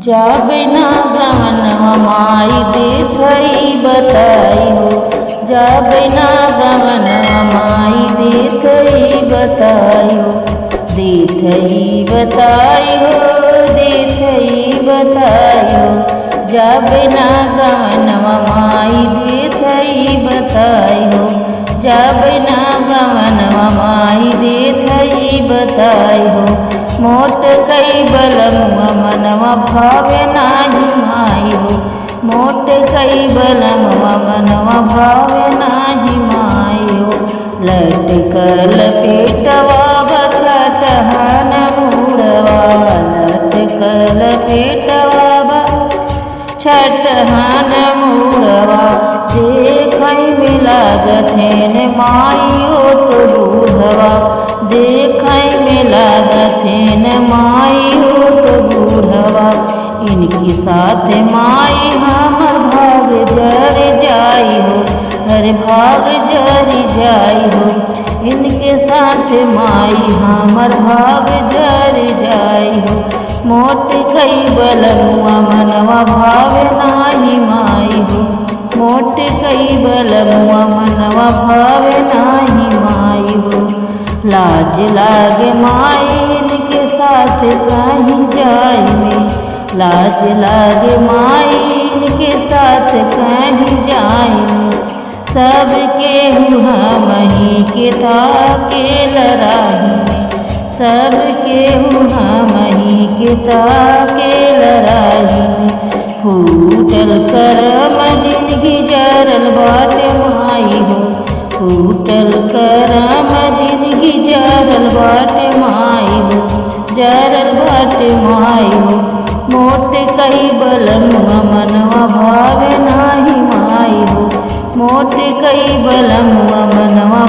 जाबे ना गवनवा माई देखई बताई हो, जाबे ना गवनवा माई देखई बताई हो, देखई बताई हो, देखई बताई हो, जाबे ना गवनवा माई देखई बताई हो, जाबे ना गवनवा माई देखई बताई हो। मोट कई बलमुआ मनवा भावे नाही माई हो, मोट कई बलमुआ मनवा भावे नाही माई हो। लटकल पेटवा बछटहन मुड़वा, लटकल पेटवा बछटहन मुड़वा, देखई में लागथेन माई तो बूढ़वा, देखई में लागथेन माई तो बूढ़वा। इनके साथ माई हमर भाग जर जाई हो, हर भाग जर जाई हो। इनके साथ माई हमर भाग जर जाई हो। मोट कई बलमुआ मनवा भावे नाही माई हो, मोट कई बलमुआ मनवा भावे नाही माई हो। लाज लागे माई इनके साथ कहीं जाई में, लाज लागे माई इनके साथ कहीं जाई में। सबके हमही के ताके लराही में, सबके हमही के ताके लराही में। फूटल करम जिंदगी जरल बाटे माई हो, फूटल करम जिंदगी जरल बाटे माई हो, जरल बाटे माई हो। मोट कई बलमुआ मनवा भावे नाही माई हो, मोट कई बलमुआ मनवा